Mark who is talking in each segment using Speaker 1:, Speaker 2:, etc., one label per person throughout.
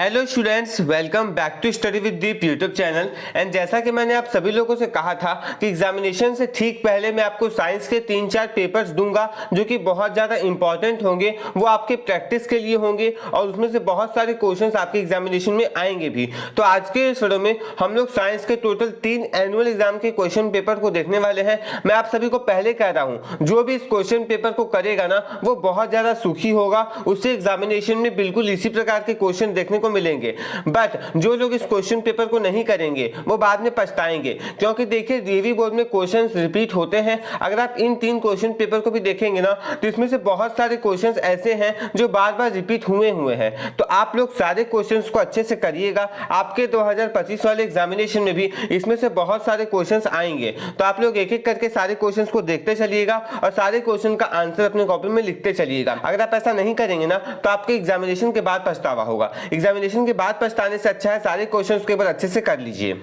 Speaker 1: Hello students, welcome back to study with Deep YouTube channel. एंड जैसा कि मैंने आप सभी लोगों से कहा था कि एग्जामिनेशन से ठीक पहले मैं आपको साइंस के 3-4 पेपर्स दूंगा जो कि बहुत ज़्यादा इंपॉर्टेंट होंगे, वो आपके प्रैक्टिस के लिए होंगे और उसमें से बहुत सारे क्वेश्चंस आपके एग्जामिनेशन में आएंगे भी। तो आज के इस वीडियो में हम लोग साइंस के टोटल 3 एनुअल एग्जाम के क्वेश्चन पेपर को देखने वाले हैं। मैं आप सभी को पहले कह रहा हूँ, जो भी इस क्वेश्चन पेपर को करेगा ना वो बहुत ज़्यादा सुखी होगा, उससे एग्जामिनेशन में बिल्कुल इसी प्रकार के क्वेश्चन देखने को मिलेंगे। बट जो लोग इस क्वेश्चन पेपर को नहीं करेंगे वो बाद में पछताएंगे, क्योंकि देखिए डीएवी बोर्ड में क्वेश्चंस रिपीट होते हैं। अगर आप इन 3 क्वेश्चन पेपर को भी देखेंगे ना तो इसमें से बहुत सारे क्वेश्चंस ऐसे हैं जो बार बार रिपीट हुए हैं। तो आप लोग सारे क्वेश्चंस को अच्छे से करिएगा। आपके 2025 वाले एग्जामिनेशन में भी इसमें से बहुत सारे क्वेश्चंस आएंगे, तो आप लोग एक एक करके सारे क्वेश्चंस को देखते चलिएगा और सारे क्वेश्चन का आंसर अपने कॉपी में लिखते चलिएगा। अगर आप ऐसा नहीं करेंगे ना तो आपके एग्जामिनेशन के बाद पछतावा होगा। एग्जामिनेशन के बाद पछताने से अच्छा है सारे क्वेश्चंस को एक बार अच्छे से कर लीजिए।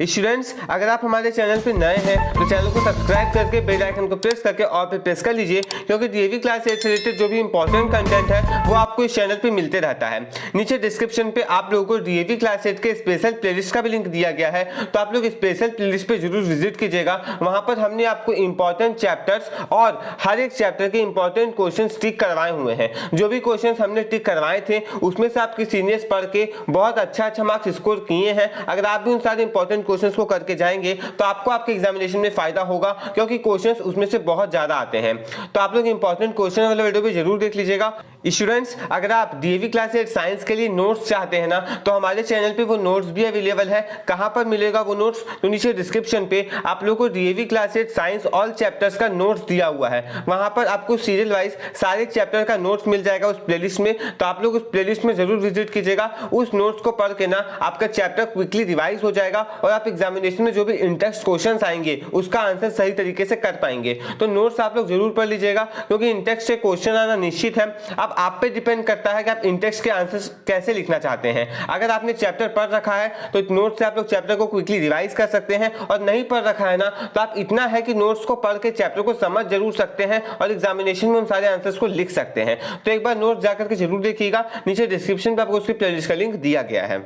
Speaker 1: स्टूडेंट्स, अगर आप हमारे चैनल पे नए हैं तो चैनल को सब्सक्राइब करके बेल आइकन को प्रेस करके ऑल पे प्रेस कर लीजिए, क्योंकि डीएवी क्लास 8 से रिलेटेड जो भी इंपॉर्टेंट कंटेंट है वो आपको इस चैनल पे मिलते रहता है। नीचे डिस्क्रिप्शन पे आप लोगों को डीएवी क्लास 8 के स्पेशल प्लेलिस्ट का भी लिंक दिया गया है, तो आप लोग स्पेशल प्लेलिस्ट पे जरूर विजिट कीजिएगा। वहां पर हमने आपको इंपॉर्टेंट चैप्टर्स और हर एक चैप्टर के इंपॉर्टेंट क्वेश्चन टिक करवाए हुए हैं। जो भी क्वेश्चन हमने टिक करवाए थे उसमें से आपके सीनियर्स पढ़ के बहुत अच्छा मार्क्स स्कोर किए हैं। अगर आप भी उन सारे इंपॉर्टेंट क्वेश्चंस को करके जाएंगे तो आपको आपके एग्जामिनेशन में फायदा होगा, क्योंकि क्वेश्चंस उसमें से बहुत ज्यादा आते हैं। तो आप लोग इंपॉर्टेंट क्वेश्चन वाला वीडियो भी जरूर देख लीजिएगा। स्टूडेंट्स, अगर आप डीएवी क्लास 8 साइंस के लिए नोट्स चाहते हैं ना तो हमारे चैनल पे वो नोट्स भी अवेलेबल है। कहां पर मिलेगा वो नोट्स? तो नीचे डिस्क्रिप्शन पे आप लोगों को DAV class 8 science all chapters का नोट्स दिया हुआ है। वहां पर आपको सीरियल वाइज सारे चैप्टर का नोट्स मिल जाएगा उस प्लेलिस्ट में। तो आप लोग उस प्लेलिस्ट में जरूर विजिट कीजिएगा। उस नोट्स को पढ़ के ना आपका चैप्टर क्विकली रिवाइज हो जाएगा और आप एग्जामिनेशन में जो भी इंटेक्स्ट क्वेश्चंस आएंगे उसका आंसर सही तरीके से कर पाएंगे। तो नोट्स आप लोग जरूर पढ़ लीजिएगा, क्योंकि इंटेक्स्ट से क्वेश्चन आना निश्चित है। अब आप पे डिपेंड करता है कि आप इंटेक्स्ट के आंसर्स कैसे लिखना चाहते हैं। अगर आपने चैप्टर पढ़ रखा है तो नोट से आप लोग चैप्टर को क्विकली रिवाइज कर सकते हैं, और नहीं पढ़ रखा है ना तो आप इतना है कि नोट्स को पढ़ के चैप्टर को समझ जरूर सकते हैं और एग्जामिनेशन में उन सारे आंसर्स को लिख सकते हैं। तो एक बार नोट्स जाकर के जरूर देखिएगा। नीचे डिस्क्रिप्शन पे आपको उसकी प्लेलिस्ट का लिंक दिया गया है।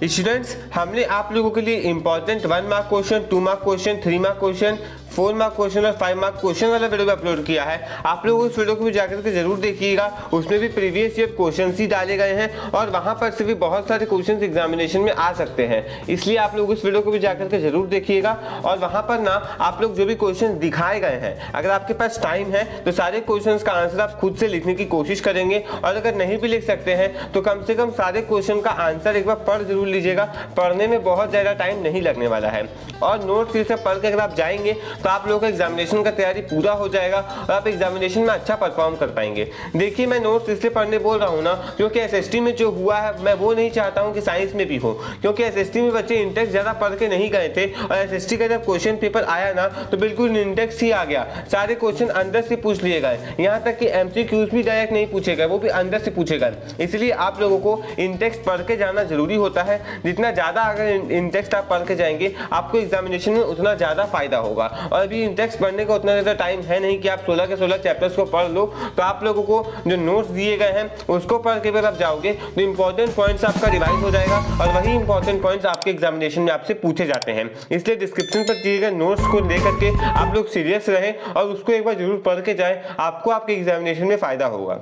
Speaker 1: स्टूडेंट्स, हमने आप लोगों के लिए important 1 mark question, 2 mark question, 3 mark question, 4 mark question और 5 मार्क क्वेश्चन वाला वीडियो भी अपलोड किया है। आप लोग उस वीडियो को भी जाकर के जरूर देखिएगा। उसमें भी प्रीवियस ईयर क्वेश्चन ही डाले गए हैं और वहां पर से भी बहुत सारे क्वेश्चन एग्जामिनेशन में आ सकते हैं, इसलिए आप लोग उस वीडियो को भी जाकर के जरूर देखिएगा। और वहां पर ना आप लोग जो भी क्वेश्चन दिखाए गए हैं, अगर आपके पास टाइम है तो सारे क्वेश्चन का आंसर आप खुद से लिखने की कोशिश करेंगे, और अगर नहीं भी लिख सकते हैं तो कम से कम सारे क्वेश्चन का आंसर एक बार पढ़ जरूर लीजिएगा। पढ़ने में बहुत ज्यादा टाइम नहीं लगने वाला है, और नोट्स से पढ़ के अगर आप जाएंगे तो आप लोगों का एग्जामिनेशन का तैयारी पूरा हो जाएगा और आप एग्जामिनेशन में अच्छा परफॉर्म कर पाएंगे। देखिए, मैं नोट्स इसलिए पढ़ने बोल रहा हूँ ना क्योंकि एसएसटी में जो हुआ है मैं वो नहीं चाहता हूँ कि साइंस में भी हो, क्योंकि एसएसटी में बच्चे इंटेक्स्ट ज्यादा पढ़ के नहीं गए थे और एसएसटी का जब क्वेश्चन पेपर आया ना तो बिल्कुल इंटेक्स्ट ही आ गया। सारे क्वेश्चन अंदर से पूछ लिए गए, यहाँ तक कि एमसीक्यूज भी डायरेक्ट नहीं पूछे गए, वो भी अंदर से पूछे गए। इसलिए आप लोगों को इंटेक्स्ट पढ़ के जाना जरूरी होता है। जितना ज्यादा अगर इंटेक्स्ट आप पढ़ के जाएंगे आपको एग्जामिनेशन में उतना ज्यादा फायदा होगा। और अभी इंटेक्स्ट पढ़ने का उतना ज्यादा टाइम है नहीं कि आप 16 के 16 चैप्टर्स को पढ़ लो। तो आप लोगों को जो नोट्स दिए गए हैं उसको पढ़ के अगर आप जाओगे तो इंपॉर्टेंट पॉइंट्स आपका रिवाइज हो जाएगा, और वही इंपॉर्टेंट पॉइंट्स आपके एग्जामिनेशन में आपसे पूछे जाते हैं। इसलिए डिस्क्रिप्शन पर दिए गए नोट्स को लेकर के आप लोग सीरियस रहें और उसको एक बार जरूर पढ़ के जाएं, आपको आपके एग्जामिनेशन में फायदा होगा।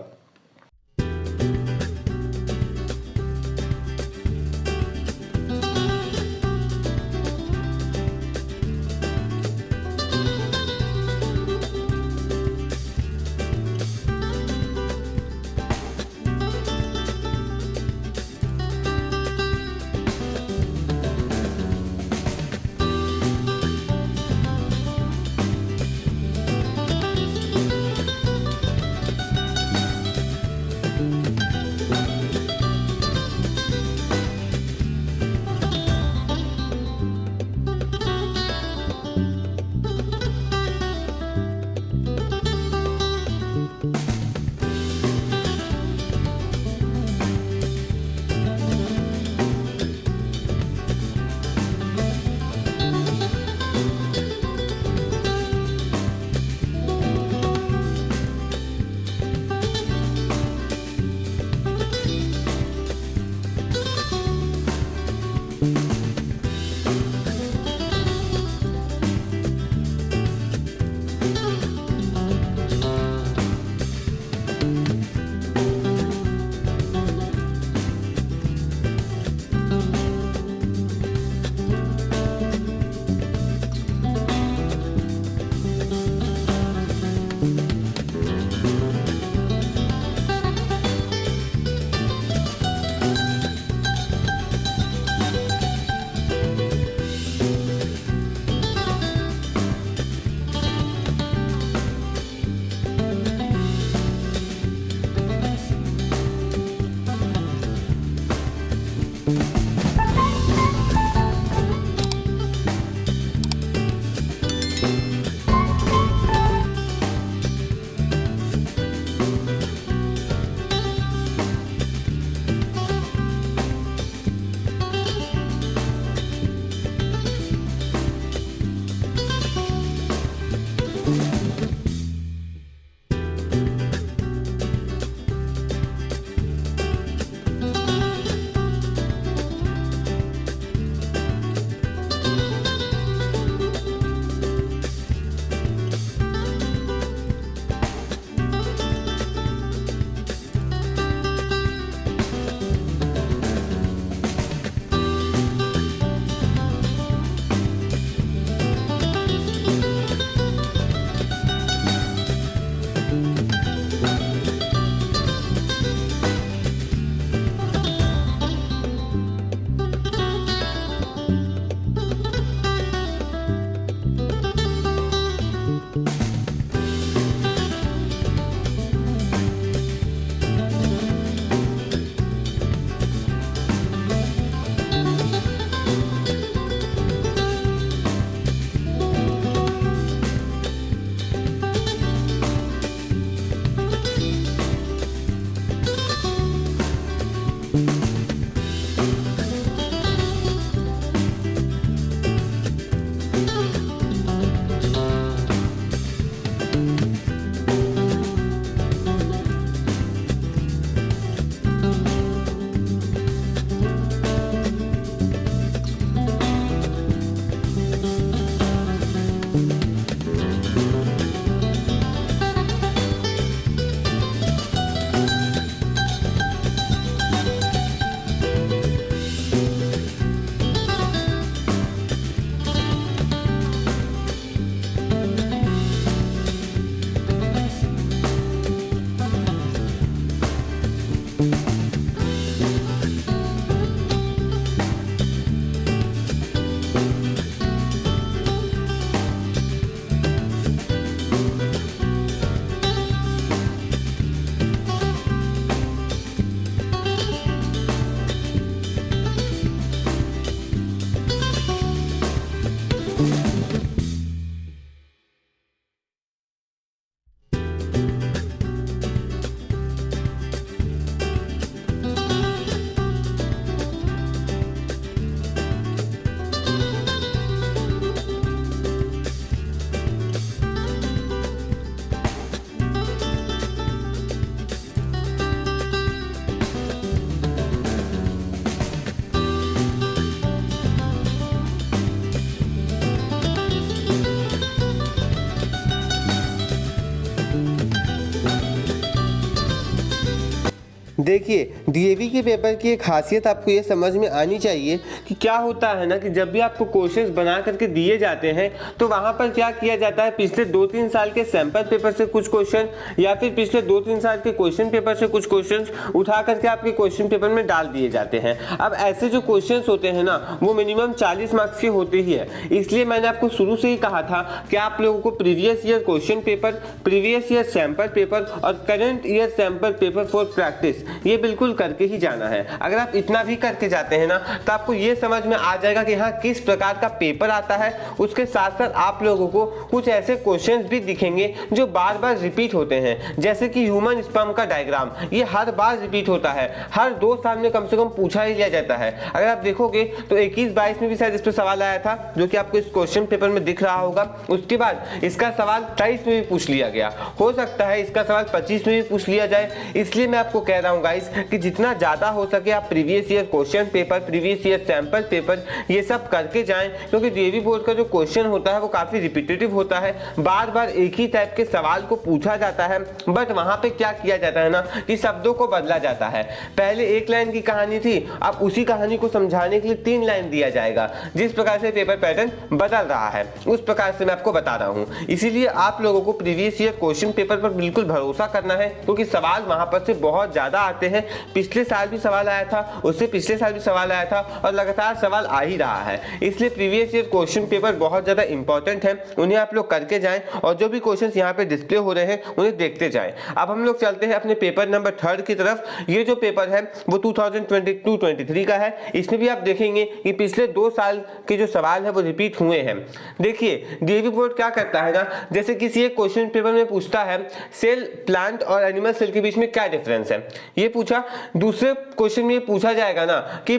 Speaker 1: देखिए, डीएवी के पेपर की एक खासियत आपको ये समझ में आनी चाहिए कि क्या होता है ना कि जब भी आपको क्वेश्चंस बना करके दिए जाते हैं तो वहाँ पर क्या किया जाता है, पिछले 2-3 साल के सैंपल पेपर से कुछ क्वेश्चन या फिर पिछले 2-3 साल के क्वेश्चन पेपर से कुछ क्वेश्चंस उठा करके आपके क्वेश्चन पेपर में डाल दिए जाते हैं। अब ऐसे जो क्वेश्चंस होते हैं ना वो मिनिमम 40 मार्क्स के होते ही है, इसलिए मैंने आपको शुरू से ही कहा था कि आप लोगों को previous year question paper, previous year sample paper और current year sample paper for practice ये बिल्कुल करके ही जाना है। अगर आप इतना भी करके जाते हैं ना तो आपको ये समझ में आ जाएगा कि हाँ किस प्रकार का पेपर आता है। उसके साथ साथ आप लोगों को कुछ ऐसे क्वेश्चंस भी दिखेंगे जो बार बार रिपीट होते हैं, जैसे कि ह्यूमन स्पर्म का डायग्राम, ये हर बार रिपीट होता है, हर 2 साल में कम से कम पूछा ही लिया जाता है। अगर आप देखोगे तो 21-22 में भी शायद इस पर सवाल आया था जो कि आपको इस क्वेश्चन पेपर में दिख रहा होगा। उसके बाद इसका सवाल 23 में भी पूछ लिया गया, हो सकता है इसका सवाल 25 में भी पूछ लिया जाए। इसलिए मैं आपको कह रहा हूँ गाइस कि जितना ज्यादा हो सके आप previous year question paper, previous year sample paper ये सब करके जाएं, क्योंकि डीएवी बोर्ड का जो क्वेश्चन होता है वो काफी रिपीटेटिव होता है, बार बार एक ही टाइप के सवाल को पूछा जाता है। बट वहां पे क्या किया जाता है ना कि शब्दों को बदला जाता है। पहले 1 लाइन की कहानी थी, अब उसी कहानी को समझाने के लिए 3 लाइन दिया जाएगा। जिस प्रकार से पेपर पैटर्न बदल रहा है उस प्रकार से मैं आपको बता रहा हूँ। इसीलिए आप लोगों को प्रीवियस ईयर क्वेश्चन पेपर पर बिल्कुल भरोसा करना है, क्योंकि सवाल वहां पर से बहुत ज्यादा आते हैं। पिछले साल भी सवाल आया था, उससे पिछले साल भी सवाल आया था और लगातार सवाल आ ही रहा है। इसलिए प्रीवियस ईयर क्वेश्चन पेपर बहुत ज्यादा इंपॉर्टेंट है, उन्हें आप लोग करके जाएं और जो भी क्वेश्चंस यहाँ पे डिस्प्ले हो रहे हैं उन्हें देखते जाएं। अब हम लोग चलते हैं अपने पेपर नंबर 3 की तरफ। ये जो पेपर है वो 2022-23 का है। इसमें भी आप देखेंगे कि पिछले 2 साल के जो सवाल है वो रिपीट हुए हैं। देखिए डीएवी बोर्ड क्या करता है ना, जैसे किसी एक क्वेश्चन पेपर में पूछता है सेल, प्लांट और एनिमल सेल के बीच में क्या डिफरेंस है, ये पूछा। दूसरे क्वेश्चन में ये पूछा जाएगा ना कि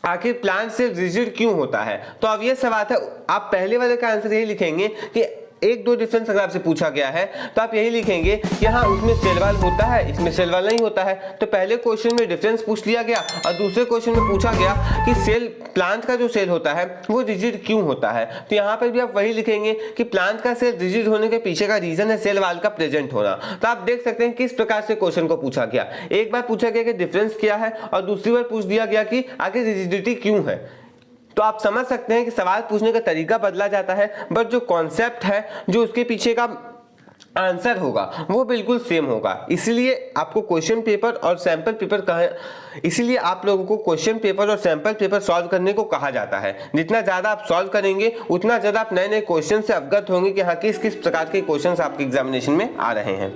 Speaker 1: आखिर प्लांट सेल रिजिड क्यों होता है। तो अब ये सवाल है, आप पहले वाले का आंसर यही लिखेंगे कि 1-2 डिफरेंस अगर आपसे पूछा गया है तो आप यही लिखेंगे कि हाँ उसमें सेल वाल होता है, इसमें सेल वाल नहीं होता है। तो पहले क्वेश्चन में डिफरेंस पूछ लिया गया और दूसरे क्वेश्चन में पूछा गया कि सेल, प्लांट का जो सेल होता है वो रिजिड क्यों होता है। तो यहाँ पर भी आप वही लिखेंगे कि प्लांट का सेल रिजिड होने के पीछे का रीजन है सेल वाल का प्रेजेंट होना। तो आप देख सकते हैं किस प्रकार से क्वेश्चन को पूछा गया। एक बार पूछा गया कि डिफरेंस क्या है और दूसरी बार पूछ दिया गया कि आखिर रिजिडिटी क्यों है। तो आप समझ सकते हैं कि सवाल पूछने का तरीका बदला जाता है, बट जो कॉन्सेप्ट है, जो उसके पीछे का आंसर होगा वो बिल्कुल सेम होगा। इसलिए आपको क्वेश्चन पेपर और सैंपल पेपर इसीलिए आप लोगों को क्वेश्चन पेपर और सैंपल पेपर सॉल्व करने को कहा जाता है। जितना ज्यादा आप सॉल्व करेंगे उतना ज्यादा आप नए नए क्वेश्चन से अवगत होंगे कि हाँ किस किस प्रकार के क्वेश्चन आपके एग्जामिनेशन में आ रहे हैं।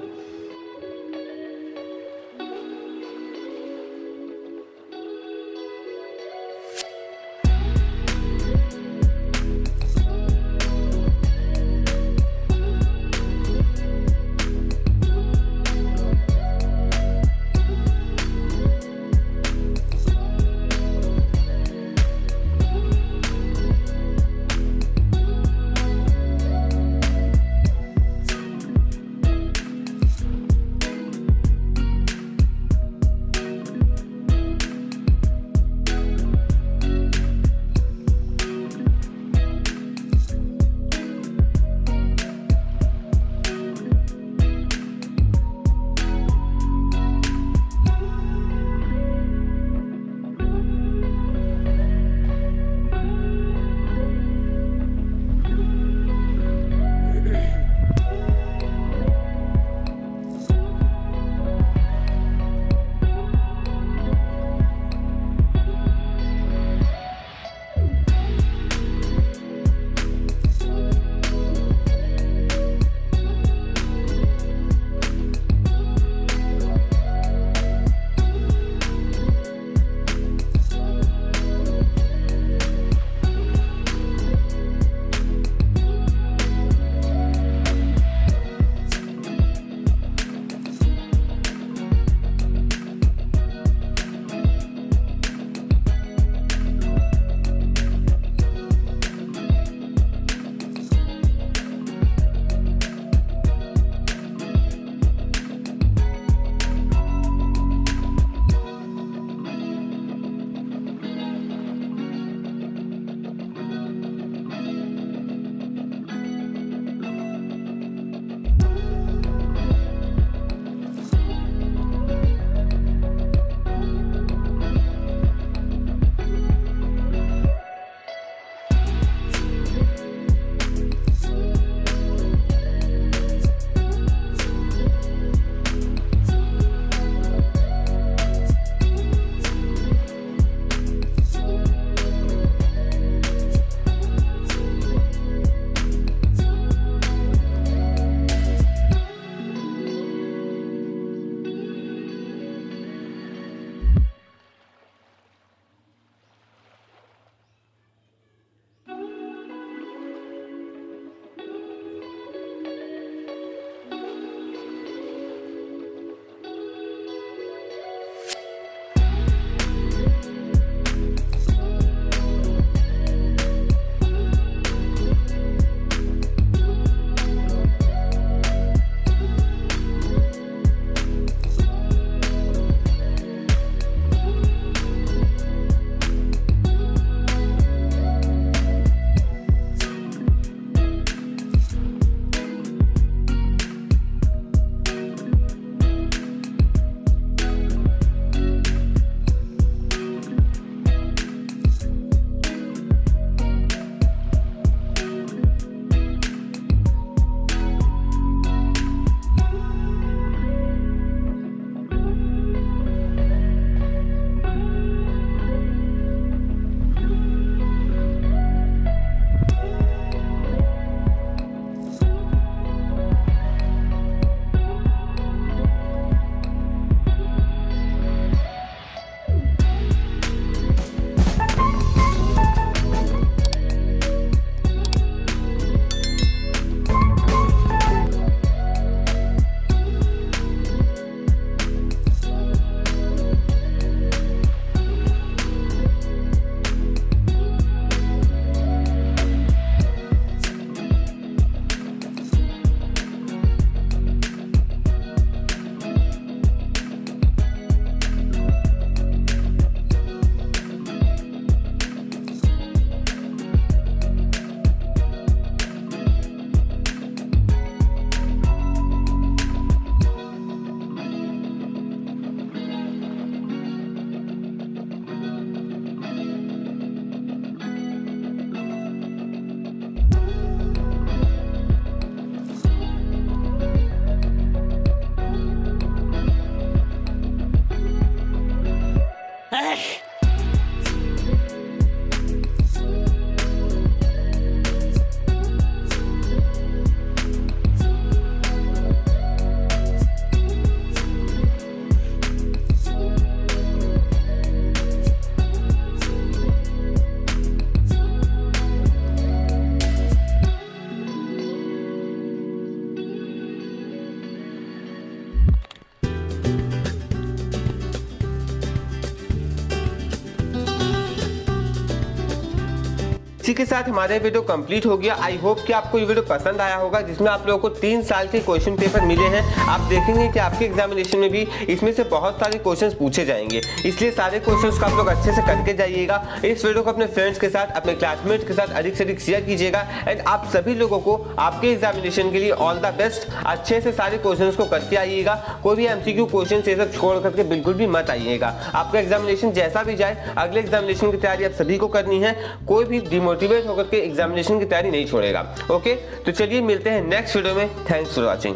Speaker 1: इसी के साथ हमारा वीडियो कंप्लीट हो गया। आई होप कि आपको ये वीडियो पसंद आया होगा, जिसमें आप लोगों को 3 साल के क्वेश्चन पेपर मिले हैं। आप देखेंगे कि आपके एग्जामिनेशन में भी इसमें से बहुत सारे क्वेश्चंस पूछे जाएंगे, इसलिए सारे क्वेश्चंस को आप लोग अच्छे से करके जाइएगा। इस वीडियो को अपने फ्रेंड्स के साथ, अपने क्लासमेट्स के साथ अधिक से अधिक शेयर कीजिएगा। एंड आप सभी लोगों को आपके एग्जामिनेशन के लिए ऑल द बेस्ट। अच्छे से सारे क्वेश्चंस को करके आइएगा। कोई भी एमसीक्यू क्वेश्चन ये सब छोड़ करके बिल्कुल भी मत आइएगा। आपका एग्जामिनेशन जैसा भी जाए, अगले एग्जामिनेशन की तैयारी आप सभी को करनी है। कोई भी डिमोटिवेट होकर के एग्जामिनेशन की तैयारी नहीं छोड़ेगा। ओके, तो चलिए मिलते हैं नेक्स्ट वीडियो में। Thanks for watching.